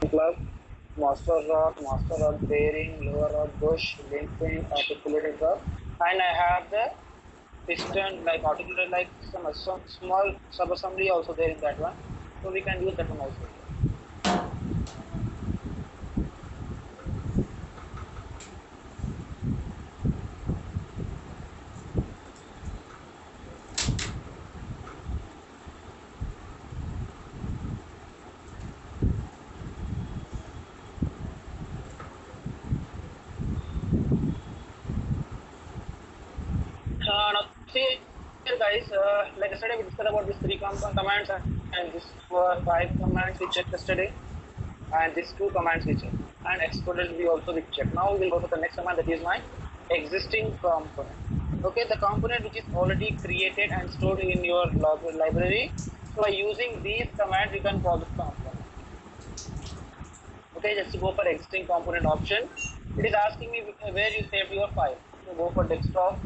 plug, master rod bearing, lower rod bush, link pin, articulated rod, and I have the piston like articulated like some small sub-assembly also there in that one. So we can use that one also. Now see here guys, like yesterday we discussed about these three commands and these 5 commands we checked yesterday, and these 2 commands we checked, and exploded we also we checked. Now we will go to the next command, that is my existing component. Okay, the component which is already created and stored in your library. So by using these commands you can call this component. Okay, just to go for existing component option, it is asking me where you saved your file. So go for desktop,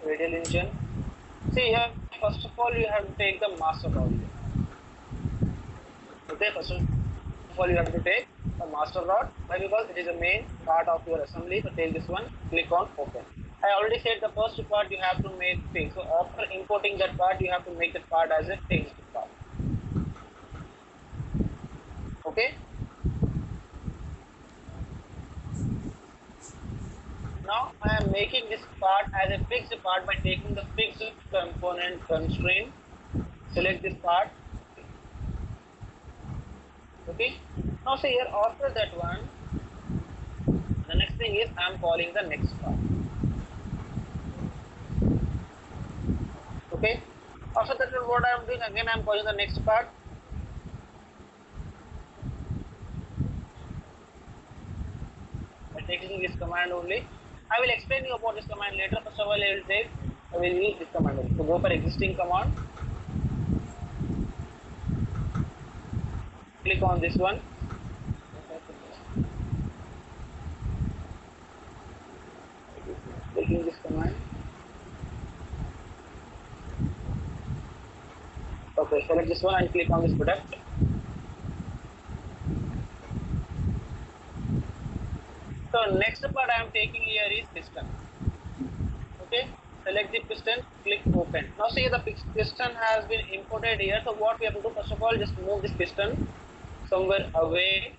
radial engine. See here, first of all you have to take the master rod here. Okay, first of all you have to take the master rod. Why? Because it is the main part of your assembly. So take this one, click on open. I already said the first part you have to make fixed. So after importing that part, you have to make that part as a fixed part. Okay. Now I am making this part as a fixed part by taking the fixed component constraint. Select this part. Okay. Now see here, after that one, the next thing is I am calling the next part. Okay. After that, what I am doing again, I am calling the next part. By taking this command only. I will explain you about this command later. First of all, I will use this command only. So go for existing command. Click on this one. Taking this command. Okay, select this one and click on this product. So next part I am taking here is piston. Okay, select the piston, click open. Now see the piston has been imported here. So what we have to do, first of all, just move this piston somewhere away.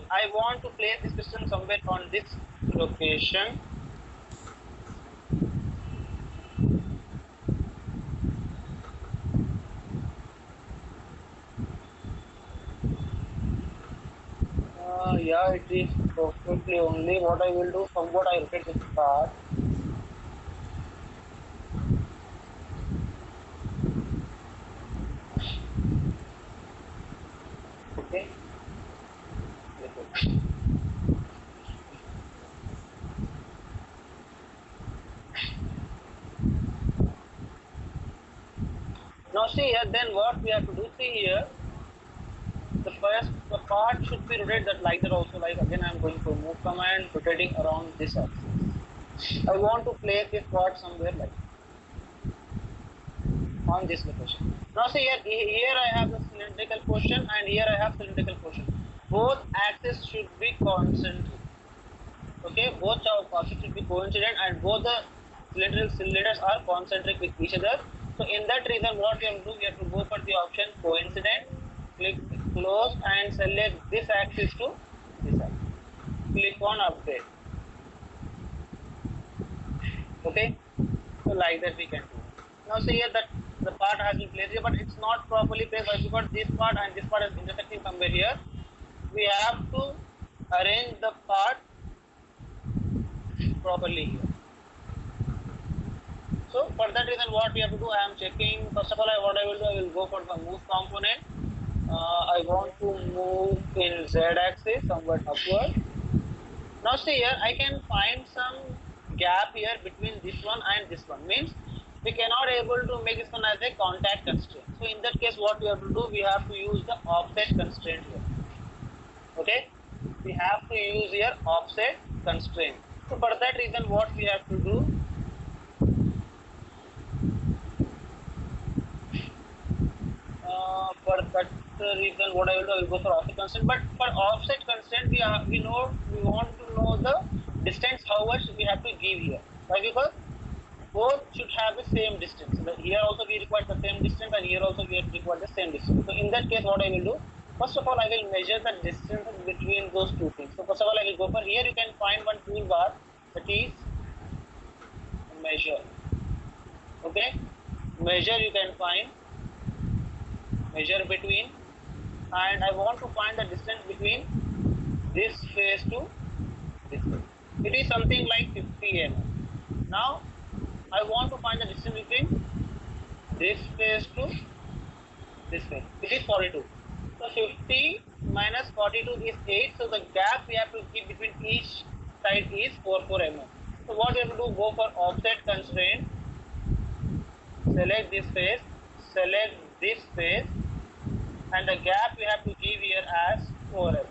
I want to place this piston somewhere on this location. Yeah, it is perfectly only. What I will do, somewhat I rotate this part. Okay. Now see here, then what we have to do, see here, the part should be rotated that like that also, like again I am going to move command, rotating around this axis. I want to place this part somewhere like on this location. Now see here I have the cylindrical portion and here I have cylindrical portion. Both axes should be concentric. Okay, both portions should be coincident and both the cylinders are concentric with each other. So in that reason, what we have to do, we have to go for the option coincident, click close and select this axis to this axis. Click on update. Okay, so like that we can do. Now see here that the part has been placed here, but it's not properly placed because this part and this part is intersecting somewhere here. We have to arrange the part properly here. So for that reason, what we have to do, I am checking. First of all, what I will do, I will go for the move component. I want to move in z-axis somewhat upward. Now see here, I can find some gap here between this one and this one. Means we cannot able to make this one as a contact constraint. So in that case, what we have to do, we have to use the offset constraint here. Okay, we have to use here offset constraint. So for that reason, what we have to do, for that reason, what I will do, I will go for offset constraint. But for offset constraint, we want to know the distance how much we have to give here. Why? Because both should have the same distance. So here also we require the same distance, and here also we require the same distance. So in that case, what I will do, first of all, I will measure the distance between those two things. So first of all, I will go for here. You can find one toolbar that is measure. Okay, measure you can find measure between, and I want to find the distance between this face to this face. It is something like 50 mm. Now I want to find the distance between this face to this face. It is 42. So 50 minus 42 is 8. So the gap we have to keep between each side is 4 mm. So what we have to do, go for offset constraint, select this face, select this face, and the gap we have to give here as 4 mm.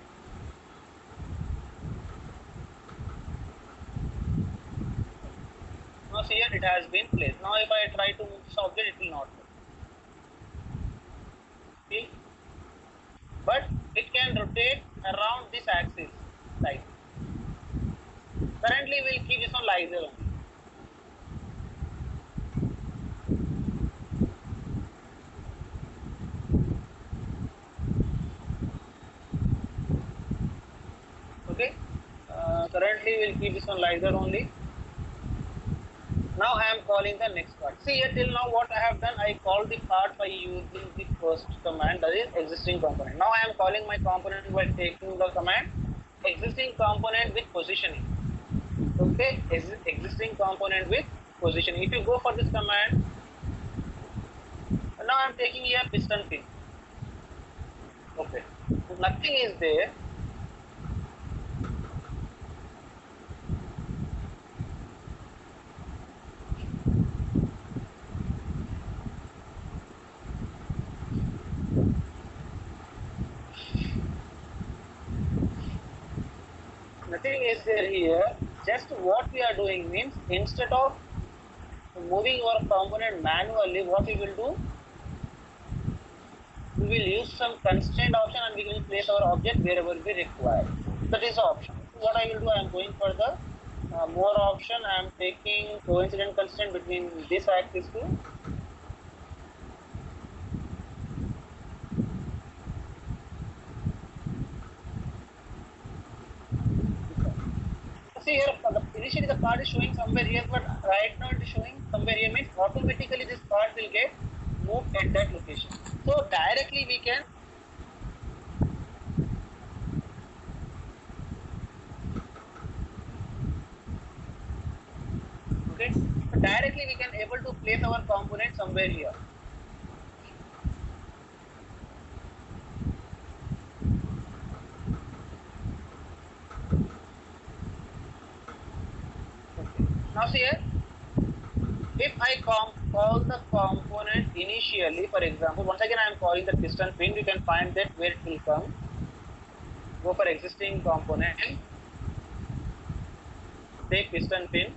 Now see here it has been placed. Now if I try to move this object, it will not move. See? But it can rotate around this axis side. Currently we'll keep this on like only. Okay. Currently we'll keep this on like only. Now I am calling the next part. See here till now what I have done, I called the part by using the first command, that is existing component. Now I am calling my component by taking the command existing component with positioning. Okay, existing component with positioning. If you go for this command, now I am taking here piston pin. Okay, so nothing is there. Nothing is there here. Just what we are doing means, instead of moving our component manually, what we will do, we will use some constraint option and we will place our object wherever we require. That is the option. So what I will do, I am going for the more option. I am taking coincident constraint between this axis to see here. Initially the part is showing somewhere here, but right now it is showing somewhere here, means automatically this part will get moved at that location. So directly we can okay. So directly we can able to place our component somewhere here. Okay. Now see here, if I call the component initially, for example, once again I am calling the piston pin, you can find that where it will come. Go for existing component, take piston pin.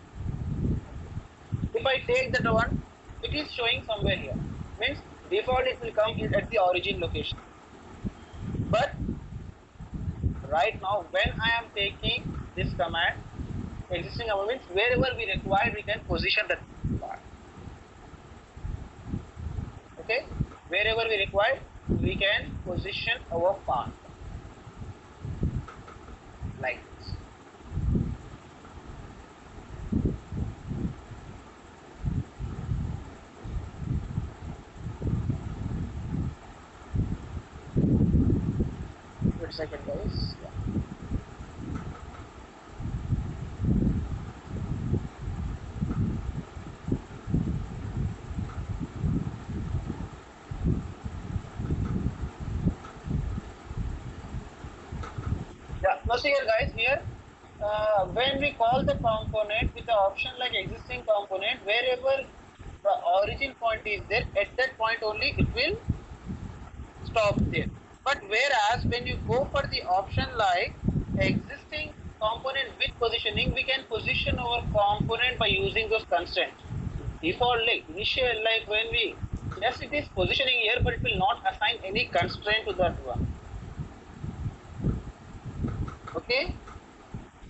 If I take that one, it is showing somewhere here. Means default it will come at the origin location. But right now when I am taking this command, existing command, means wherever we require we can position that part. Okay, wherever we require we can position our part like this. Wait a second guys. Yeah, now see here guys, here when we call the component with the option like existing component, wherever the origin point is there, at that point only it will stop there. But whereas when you go for the option like existing component with positioning, we can position our component by using those constraints. Default, like initial, like when we, yes, it is positioning here, but it will not assign any constraint to that one. Okay,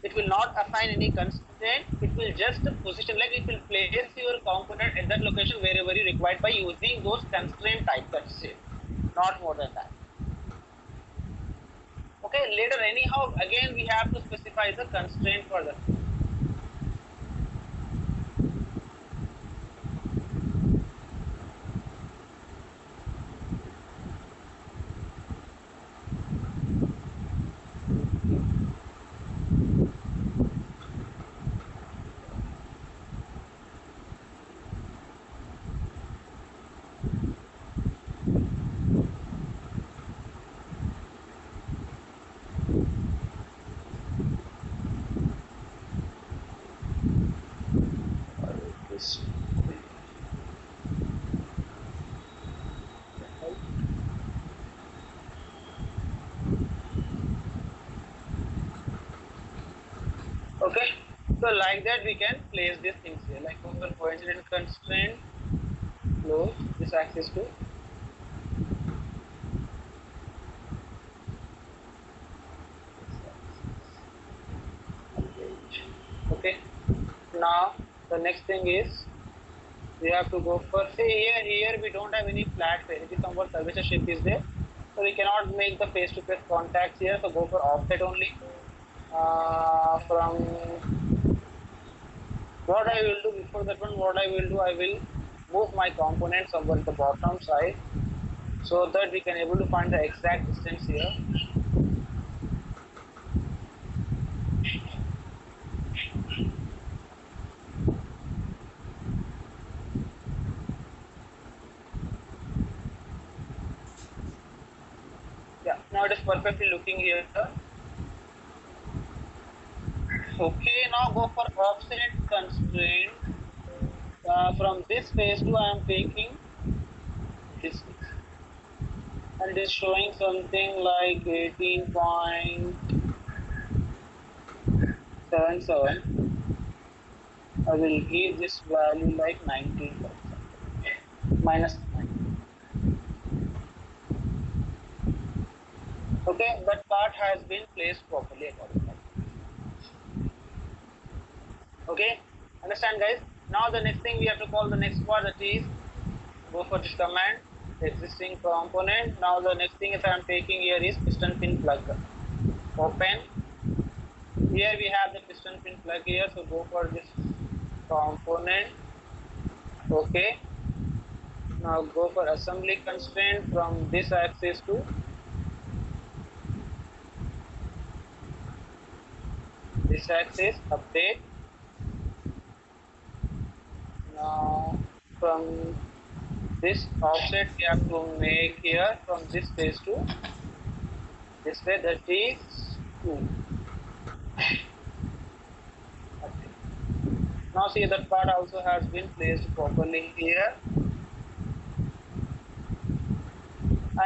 it will not assign any constraint. It will just position, like it will place your component at that location wherever you required by using those constraint type. That's it, not more than that. Okay, later anyhow again we have to specify the constraint for that. Okay, so like that we can place these things here, like over coincident constraint, close this axis to okay. Now the next thing is we have to go for, say here we don't have any flat face, it is somewhat curvature shape is there, so we cannot make the face-to-face contacts here, so go for offset only. From what I will do before that one, what I will do, I will move my components over the bottom side so that we can able to find the exact distance here. Yeah, now it is perfectly looking here. Okay, now go for offset constraint. From this phase 2 I am taking this phase. And it is showing something like 18.77. I will give this value like 19 for example. Minus 19. Okay, that part has been placed properly accordingly. Okay, understand guys? Now the next thing we have to call the next part, that is go for this command, existing component. Now the next thing is I am taking here is piston pin plug. Open. Here we have the piston pin plug here, so go for this component. Okay. Now go for assembly constraint from this axis to this axis, update. Now from this offset we have to make here from this phase to this way, that is 2. Okay. Now see that part also has been placed properly here,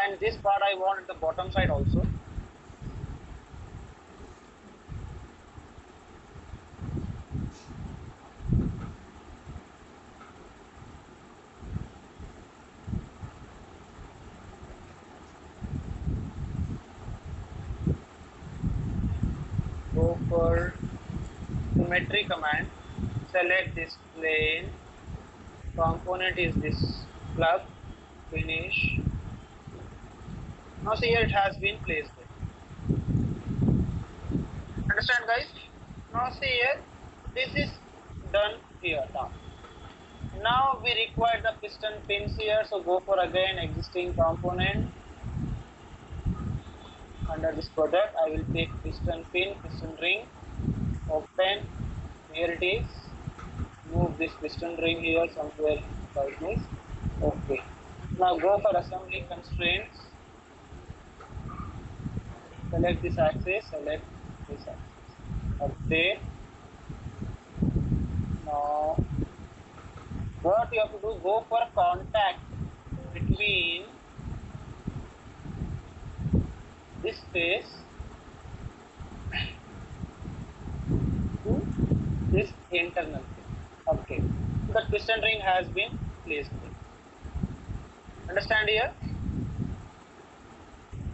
and this part I want at the bottom side also. Go for symmetry command, select this plane, component is this plug, finish. Now see here it has been placed there. Understand guys? Now see here, this is done here now. Now we require the piston pins here, so go for again existing component. Under this product I will take piston pin, piston ring, open, here it is. Move this piston ring here somewhere like this. Okay. Now go for assembly constraints. Select this axis, select this axis. Update. Now what you have to do, go for contact between this face internal thing. Okay, so the piston ring has been placed there. Understand here?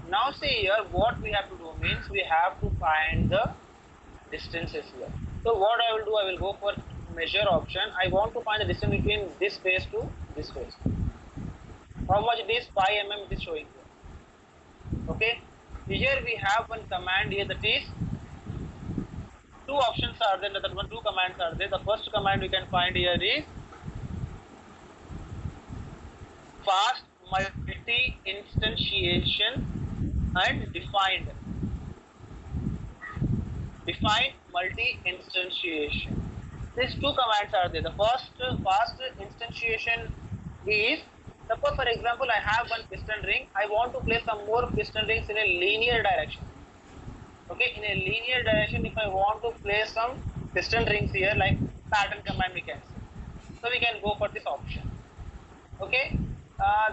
Now see here, what we have to do means we have to find the distances here. So what I will do, I will go for measure option. I want to find the distance between this face to this face. How much it is? 5 mm it is showing here. Okay, here we have one command here, that is two options are there, that one two commands are there. The first command we can find here is fast multi instantiation and defined multi instantiation. These two commands are there. The first fast instantiation is, suppose for example I have one piston ring, I want to place some more piston rings in a linear direction. Okay, in a linear direction, if I want to place some piston rings here, like pattern command we can say, so we can go for this option. Okay,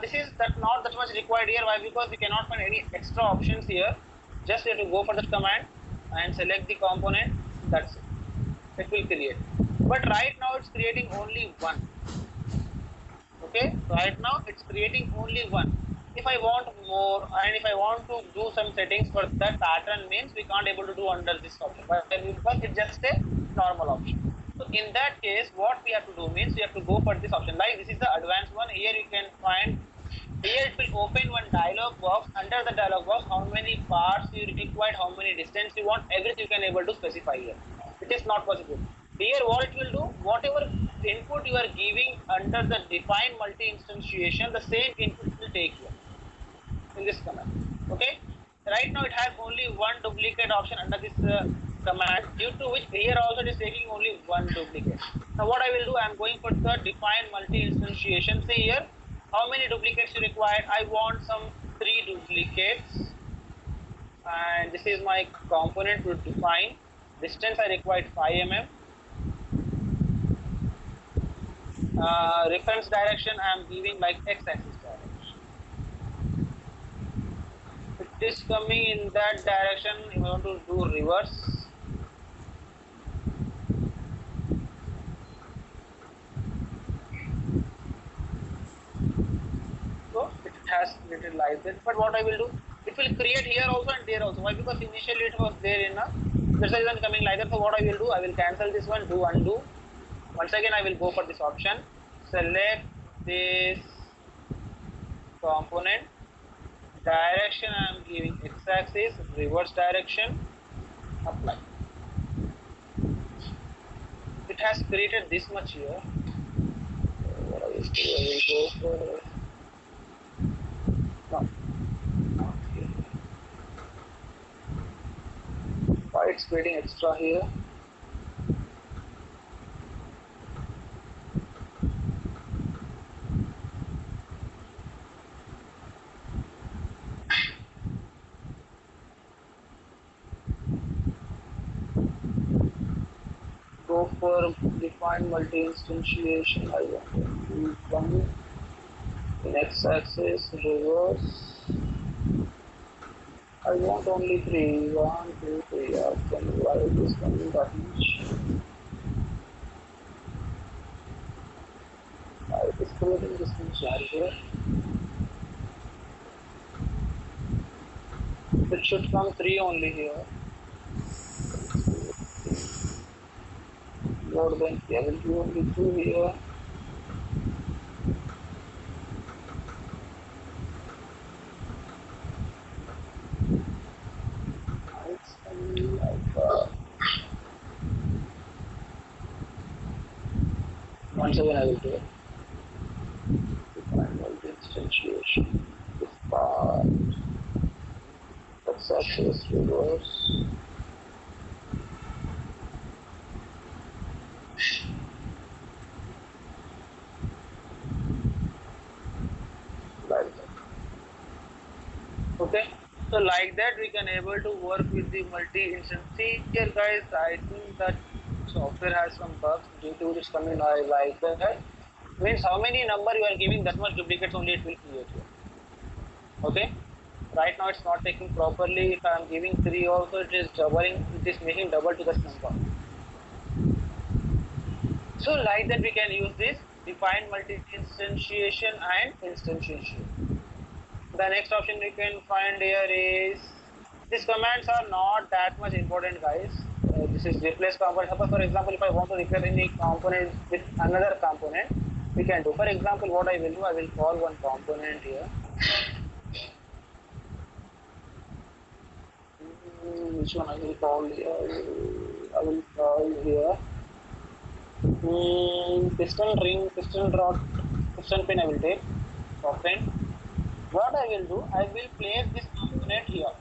this is not that much required here. Why? Because we cannot find any extra options here. Just we have to go for that command and select the component. That's it. It will create. But right now it's creating only one. Okay, right now it's creating only one. If I want more and if I want to do some settings for that pattern, means we can't able to do under this option, but because it's just a normal option. So in that case, what we have to do means we have to go for this option. Like this is the advanced one. Here you can find, here it will open one dialog box. Under the dialog box, how many parts you require, how many distance you want, everything you can able to specify here. It is not possible. Here what it will do, whatever input you are giving under the define multi-instantiation, the same input will take here in this command. Okay, right now it has only one duplicate option under this command, due to which here also it is taking only one duplicate. Now what I will do, I am going for the define multi-instantiation. See here, how many duplicates you require? I want some 3 duplicates, and this is my component to define. Distance I required 5 mm. Reference direction I am giving like x-axis direction. It is coming in that direction. You want to do reverse. So it has created like this. But what I will do, it will create here also and there also. Why? Because initially it was there in a, that's the reason coming like that. So what I will do, I will cancel this one, do undo. Once again I will go for this option, select this component, direction I am giving x-axis, reverse direction, apply. It has created this much here. What I will do, I will go for no. Okay. Why it's creating extra here? Go for define multi-instantiation. I want to do one in x-axis, reverse. I want only 3. 1, 2, 3. Why is this coming that much? Why is creating this much here? It should come 3 only here. More than I will do only 2 here. It's coming like once again I will do it. Define multi-instantiation. This part. X-axis, reverse. Like that. Okay, so like that we can able to work with the multi-instance. See here guys, I think that software has some bugs due to this coming like that. Means how many number you are giving, that much duplicates only it will create here. Okay, right now it's not taking properly. If I am giving 3 also, it is doubling, it is making double to that number. So like that we can use this defined multi-instantiation and instantiation. The next option we can find here is, these commands are not that much important, guys. This is replace component. Suppose for example, if I want to replace any component with another component, we can do. For example, what I will do, I will call one component here. Which one I will call here? I will call here piston ring, piston rod, piston pin I will take, open. What I will do, I will place this component here.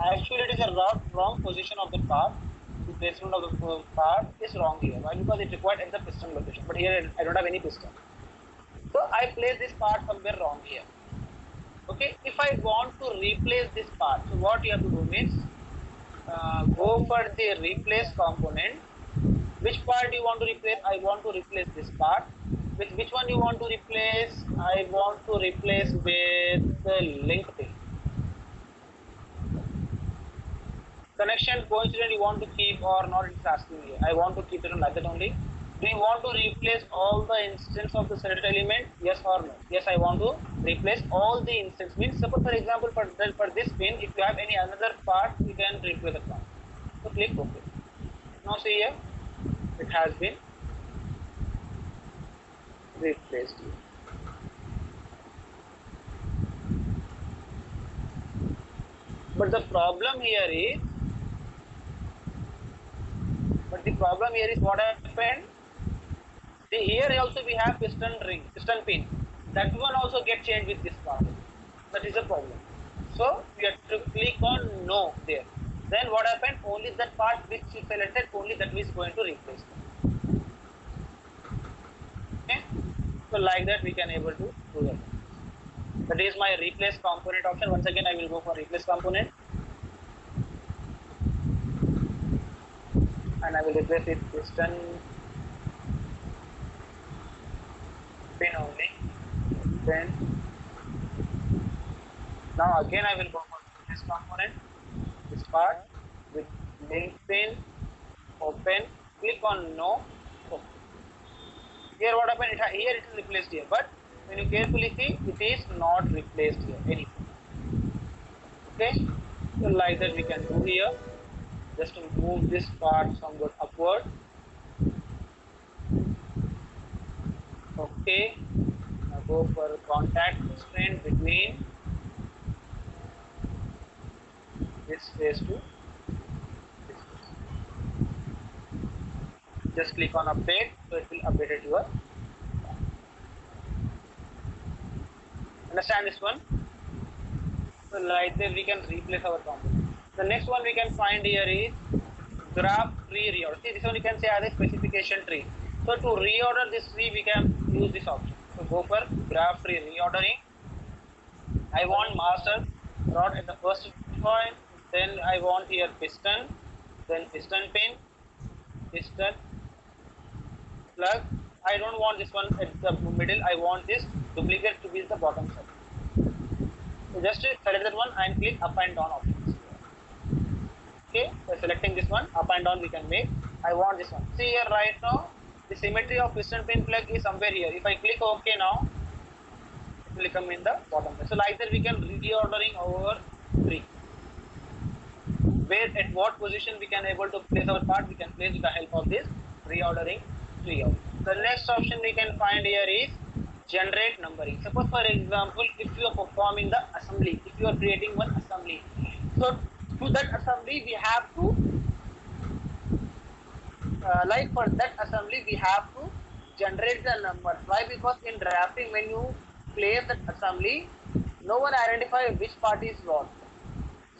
Actually, it is a wrong position of the part. The placement of the part is wrong here. Why? Because it required at the piston location. But here I don't have any piston. So I place this part somewhere wrong here. Okay. If I want to replace this part, so what you have to do means go for the replace component. Which part do you want to replace? I want to replace this part. With which one you want to replace? I want to replace with the link pin. Connection coincident you want to keep or not, it's asking me. I want to keep it like that only. Do you want to replace all the instance of the selected element? Yes or no? Yes, I want to replace all the instance. Means suppose for example for this pin, if you have any another part, you can replace the part. So click OK. Now see here, it has been replaced here. But the problem here is what happened. See, here also we have piston ring, piston pin. That one also get changed with this part. That is a problem. So we have to click on no there. Then what happened? Only that part which you selected, only that is going to replace. Okay. So like that we can able to do that. That is my replace component option. Once again, I will go for replace component. And I will replace it piston pin only. Then now again I will go for this component, this part with link pin, open, click on no. Okay. Here what happened? Here it is replaced here, but when you carefully see, it is not replaced here anymore. Okay, so like that we can do here. Just to move this part somewhat upward. Okay, now go for contact constraint between this phase to this phase. Just click on update, so it will update it your. Understand this one? So like that we can replace our component. The next one we can find here is graph tree reorder. See, this one you can say as a specification tree. So to reorder this tree, we can use this option. So go for graph tree reordering. I want master rod at the first point, then I want here piston, then piston pin, piston plug. I don't want this one at the middle, I want this duplicate to be the bottom side. So just select that one and click up and down options. Okay, by selecting this one, up and down we can make. I want this one. See here right now, the symmetry of piston pin plug is somewhere here. If I click OK now, it will come in the bottom side. So like that we can reordering our tree. Where at what position we can able to place our part, we can place with the help of this reordering tree. The next option we can find here is generate numbering. Suppose for example, if you are performing the assembly, if you are creating one assembly, so to that assembly we have to like for that assembly we have to generate the numbers. Why? Because in drafting when you place that assembly, no one identify which part is what.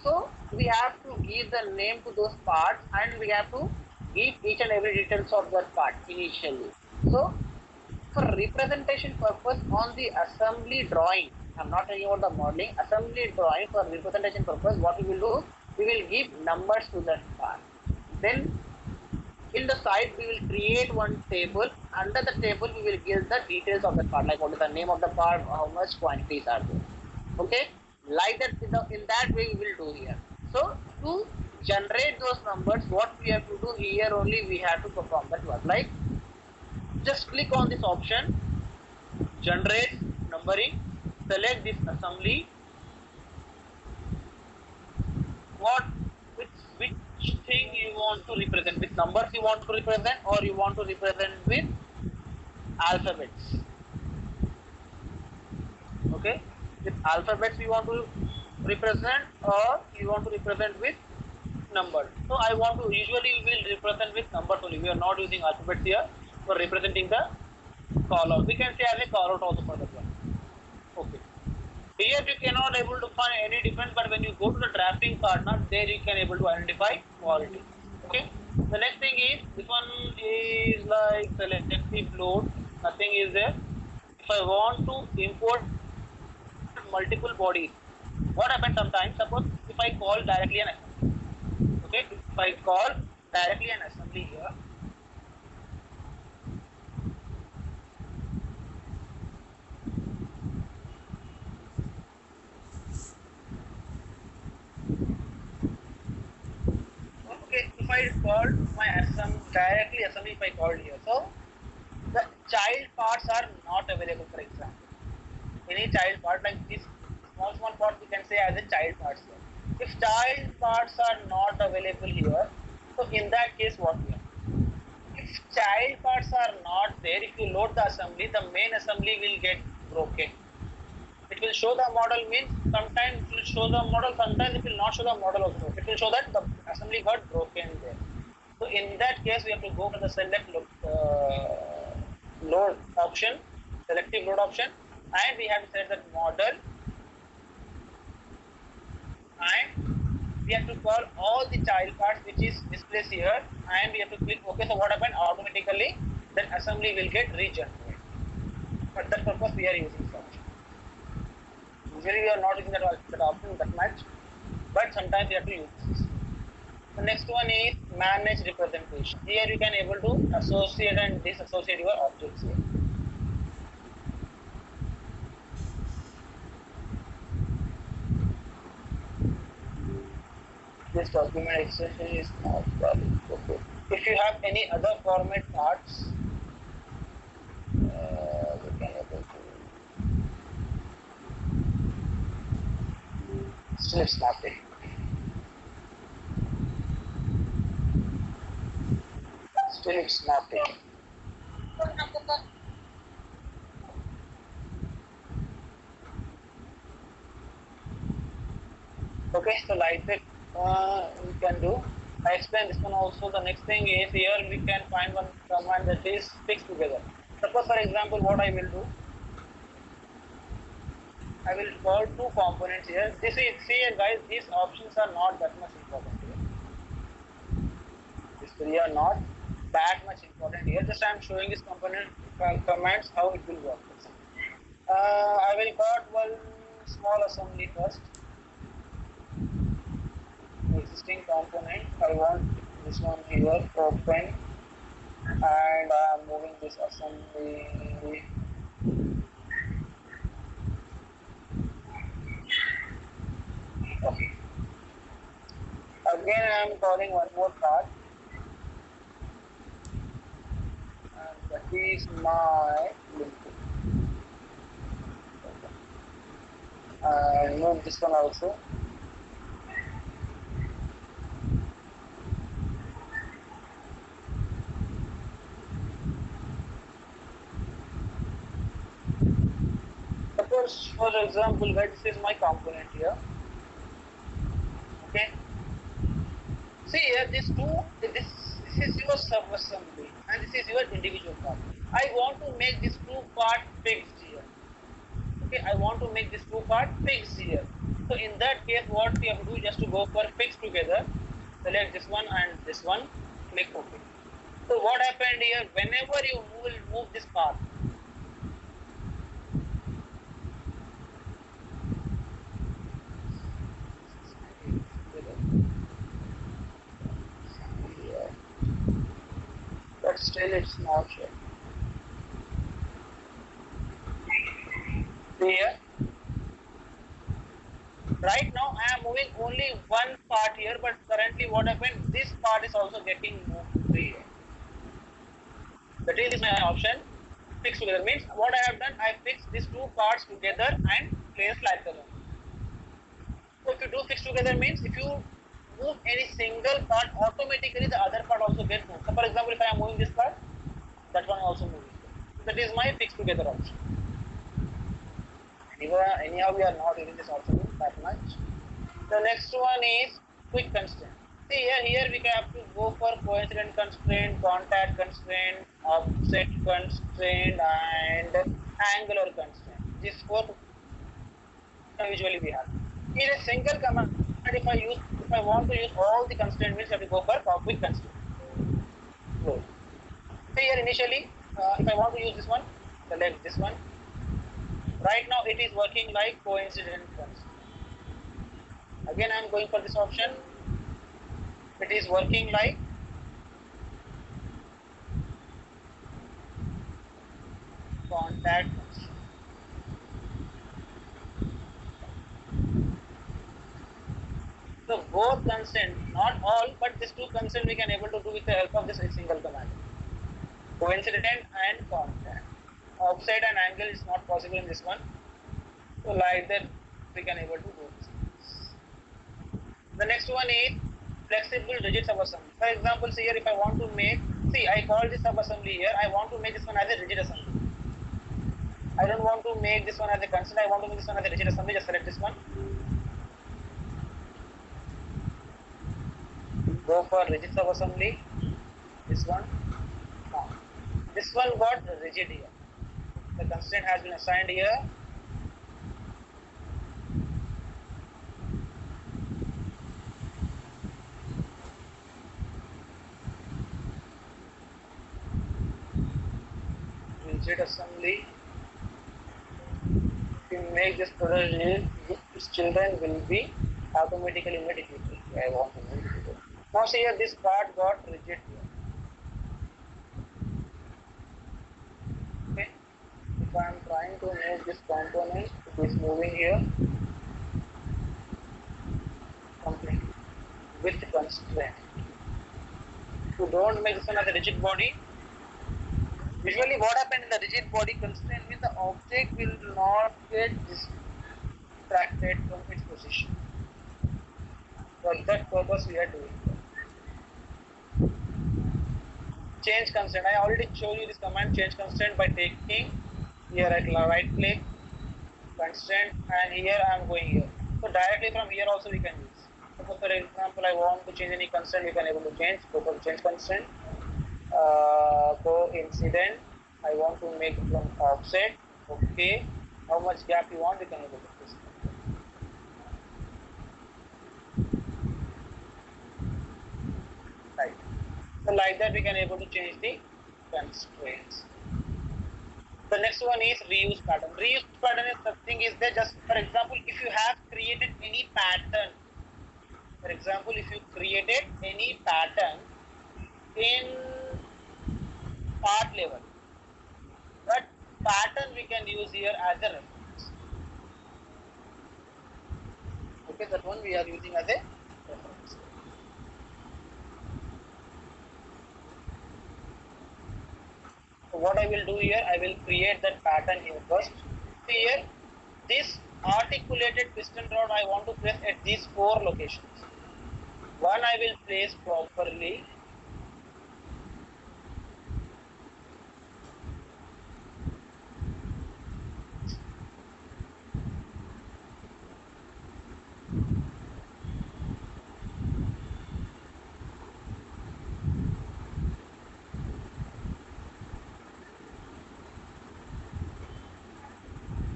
So we have to give the name to those parts and we have to give each and every details of that part initially. So for representation purpose on the assembly drawing, I'm not talking about the modeling, assembly drawing for representation purpose, what we will do, we will give numbers to that part. Then in the side we will create one table. Under the table we will give the details of the part, like what is the name of the part, how much quantities are there. Okay, like that in that way we will do here. So to generate those numbers, what we have to do here only, we have to perform that work. Like Just click on this option, generate numbering, select this assembly, which thing you want to represent, with numbers you want to represent, or you want to represent with alphabets. Okay, with alphabets you want to represent, or you want to represent with numbers. So I want to, usually we will represent with numbers only. We are not using alphabets here for representing the call out. We can say as a call out also for that one. Okay. Here you cannot able to find any difference, but when you go to the drafting partner, there you can able to identify quality. Okay. The next thing is, this one is like selective load. Nothing is there. If I want to import multiple bodies, what happens sometimes? Suppose if I call directly an assembly. Okay. If I call directly an assembly here. Okay, if I call my directly assembly, if I called here, so the child parts are not available. For example, any child part like this small part we can say as a child parts here. If child parts are not available here, so in that case what we have? If child parts are not there, if you load the assembly, the main assembly will get broken. It will show the model, means sometimes it will show the model, sometimes it will not show the model also. It will show that the assembly got broken there. So in that case, we have to go for the select load option, selective load option, and we have to select that model, and we have to call all the child parts which is displayed here, and we have to click OK. So what happened? Automatically, then assembly will get regenerated. For that purpose, we are using this option. Usually, we are not using that option that much, but sometimes we have to use this. The next one is manage representation. Here you can able to associate and disassociate your objects here. This document extension is not valid. Okay. If you have any other format parts, we can able to. Still it's not there. Still it's not there. Okay, so like that we can do. I explained this one also. The next thing is, here we can find one command that is fixed together. Suppose for example, what I will do, I will call two components here. This is, see here guys, these options are not that much important here. These three are not that much important here. Just I am showing this component commands how it will work. I will got one small assembly first. Existing component. I want this one here open, and I am moving this assembly. Okay. Again, I am calling one more part, and that is my link. Move this one also. Suppose, for example, this is my component here. Okay. See here, this is your sub-assembly, and this is your individual part. I want to make this two part fixed here. Okay, I want to make this two part fixed here. So in that case, what we have to do is just to go for fix together. Select this one and this one, click OK. So what happened here? Whenever you move this part, but still it's not here. Here, right now I am moving only one part here, but currently what happened? This part is also getting moved here. That is my option. Fix together means what I have done, I fixed these two parts together and placed like that. So if you do fix together means if you move any single part, automatically the other part also get moved. So for example, if I am moving this part, that one also moving. So that is my fix together option. Anyhow, we are not using this option that much. The next one is quick constraint. See here we have to go for coincident constraint, contact constraint, offset constraint, and angular constraint. These four usually we have. In a single command, if I want to use all the constraint means I have to go for quick constraint. Close. See here initially, if I want to use this one, select this one. Right now it is working like coincident constraint. Again I am going for this option. It is working like contact constraint. So both constraint, not all, but these two constraint we can able to do with the help of this single command. Coincident and contact. Offset and angle is not possible in this one. So like that we can able to do this. The next one is flexible rigid subassembly. For example, see here if I want to make, see I call this subassembly here, I want to make this one as a rigid assembly. I don't want to make this one as a constant, I want to make this one as a rigid assembly, just select this one. Go for rigid subassembly, this one. This one got rigid here. The constraint has been assigned here. Rigid assembly. If you make this product rigid, its children will be automatically made it. I want to make it. Now see here this part got rigid here. Okay. If I am trying to move this component, it is moving here completely with constraint. If you don't make this one as a rigid body, usually what happens in the rigid body constraint means the object will not get distracted from its position. For that purpose we are doing that. Change constraint. I already showed you this command change constraint by taking here at right click constraint and here I am going here. So directly from here also we can use. So for example, I want to change any constraint, we can able to change. Go for change constraint. Coincident. I want to make it from offset. Okay. How much gap you want, we can able to this. Right. So like that we can able to change the constraints. The next one is reuse pattern. Reuse pattern is something is there just for example, if you have created any pattern. For example, if you created any pattern in part level, that pattern we can use here as a reference. Okay, that one we are using as a reference. So what I will do here, I will create that pattern here first. See here, this articulated piston rod I want to place at these four locations. One I will place properly.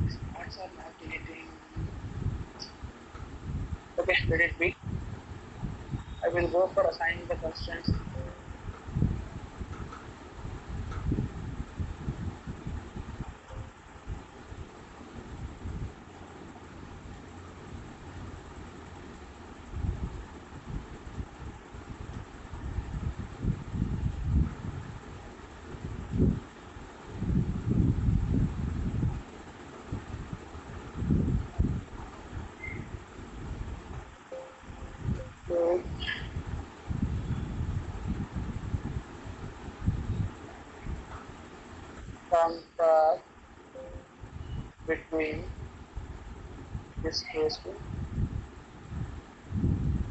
These parts are not deleting. Okay, let it be. I will go for assigning the constraints. So some path between this space to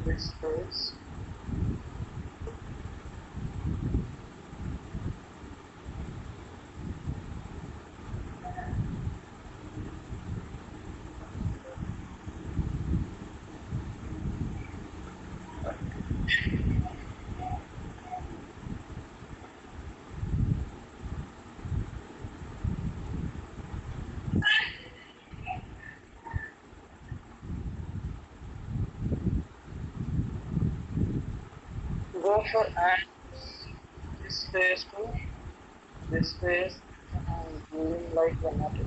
this space. Go for and this space to this space and doing like one of it.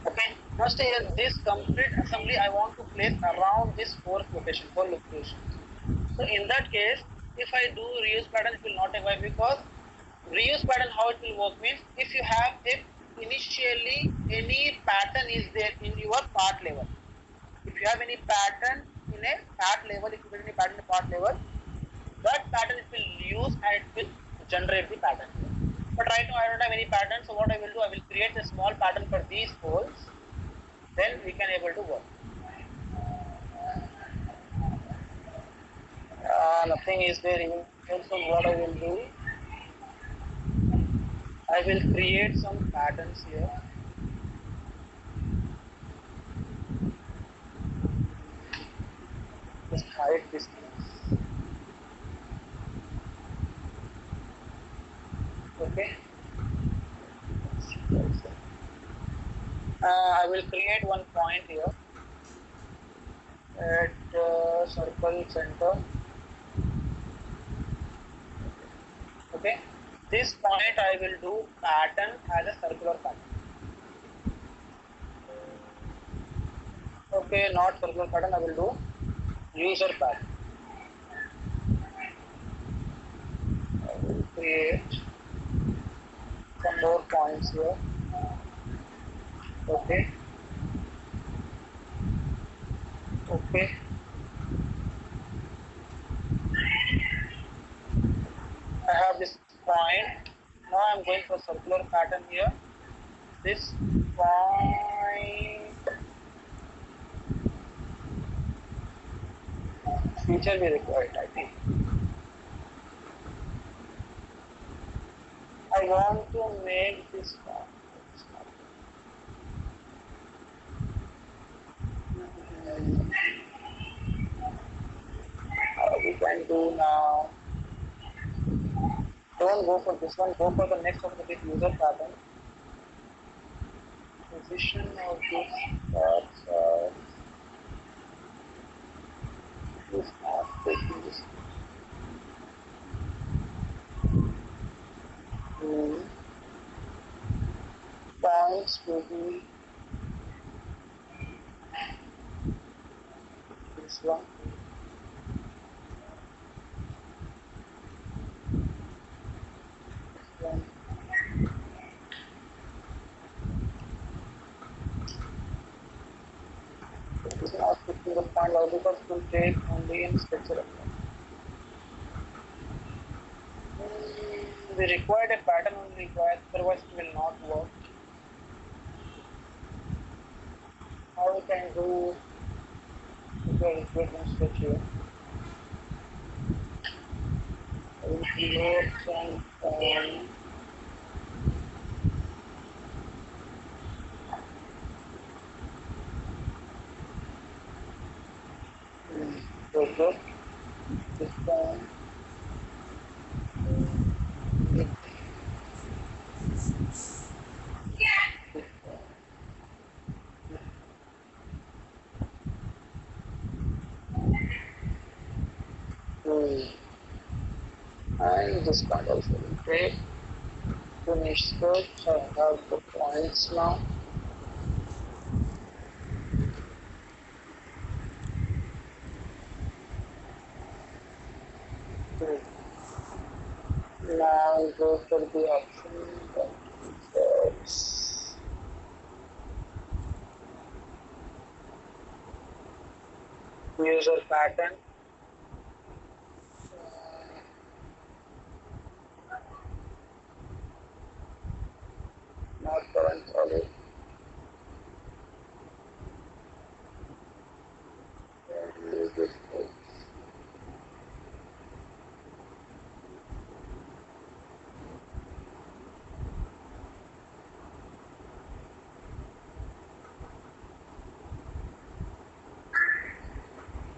Okay, now stay here. This complete assembly I want to place around this four locations. So in that case, if I do reuse pattern, it will not work because reuse pattern how it will work means if you have a initially any pattern is there in your part level. If you have any pattern in a part level, if you get any pattern in a part level, that pattern it will use and it will generate the pattern. But right now I don't have any pattern, so what I will do, I will create a small pattern for these holes, then we can able to work. Nothing is there here, so what I will do, I will create some patterns here. Just hide this thing. Okay. I will create one point here at circle center. Okay. This point I will do pattern as a circular pattern. Okay, not circular pattern, I will do user pattern. I will create some more points here. Okay. Okay. I have this point. Now I am going for circular pattern here. This point feature we required, I think. I want to make this point. How we can do now? Don't go for this one, go for the next one, the user pattern. Position of this part is not taking this. Points to be this one. This is not picking the point out because it will take only in structure. We required a pattern only required, otherwise it will not work. How we can do equipment switch here? I will create some project this time. And this kind also will take finish scope. So I have the points now. Now go for the option that is user pattern. Not current solid.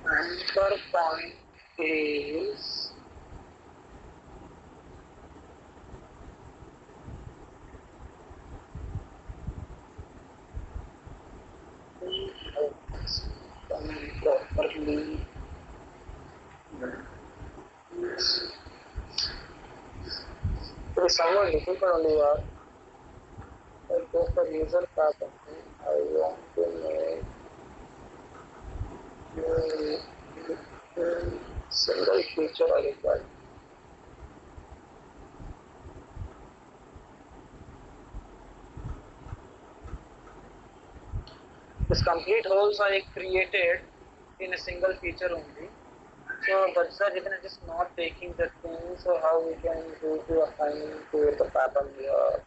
Anchor point is properly. It is somewhat difficult only. I go for user pattern. I want to make single feature I require. This complete holes I created in a single feature only. So that's the reason it is not taking the thing. So how we can do to assign to the pattern here?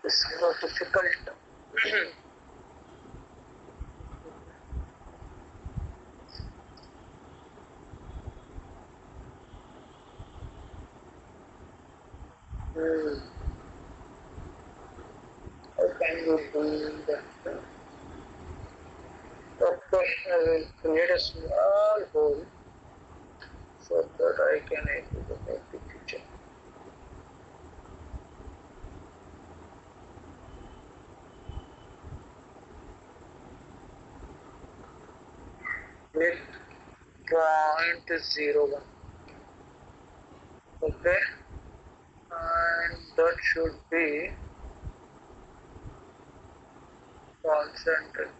This is so difficult. How can you do that? Of course, I will create a small hole so that I can able to make the feature. With 0.01. Okay, and that should be concentric.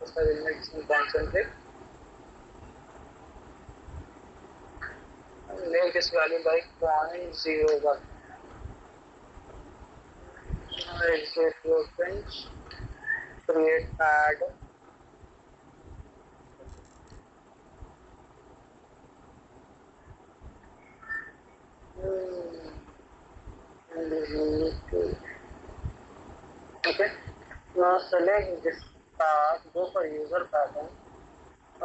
So I will make some concentric and make this value by 0.01. Exit workbench, create add. Okay, now select this path, go for user pattern.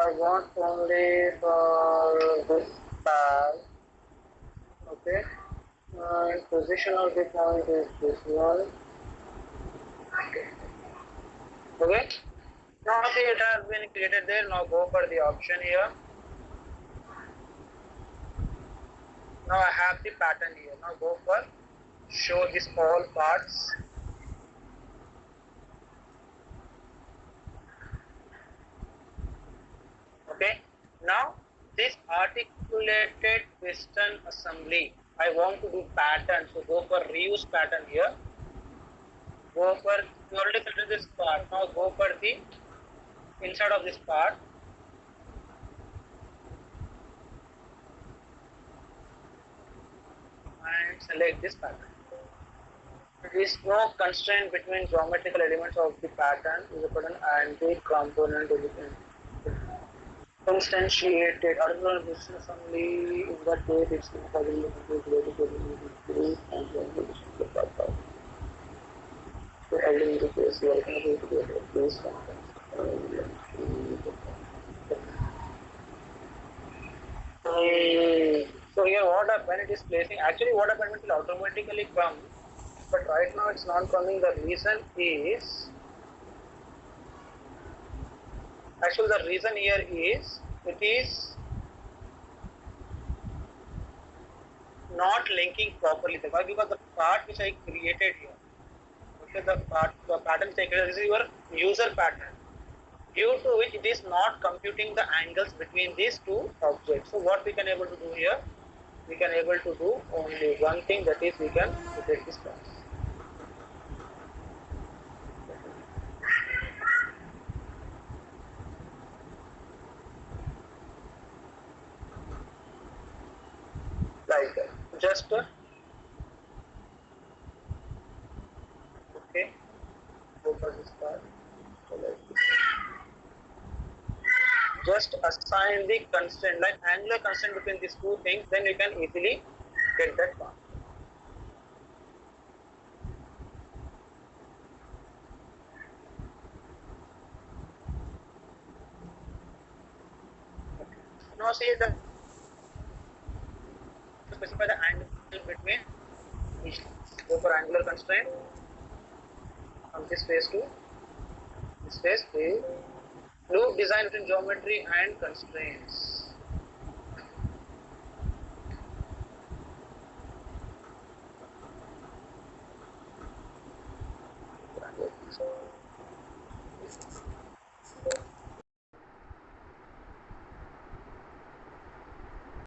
I want only for this path. Okay, and position of the point is this one. Okay, now it has been created there. Now go for the option here. Now I have the pattern here. Now go for show this all parts. Okay, now this articulated piston assembly, I want to do pattern, so go for reuse pattern here. Go for, you already selected this part, now go for the inside of this part. And select this pattern. There is no constraint between geometrical elements of the pattern is a pattern and the component is instantiated. Article business assembly in that way it's not available to group and the part. So adding the case you are going to get this one. So here what happened, it is placing, actually what happened, it will automatically come, but right now it's not coming. The reason is, actually the reason here is, it is not linking properly. Why? Because the part which I created here, okay, the pattern which I created, this is your user pattern, due to which it is not computing the angles between these two objects. So what we can able to do here, we can able to do only one thing, that is we can rotate this pattern. like just okay, go for this part. So just assign the constraint, like angular constraint between these two things, then you can easily get that part. Now see the specify the angle between each. Go for angular constraint from this phase to this phase. The loop design between geometry and constraints.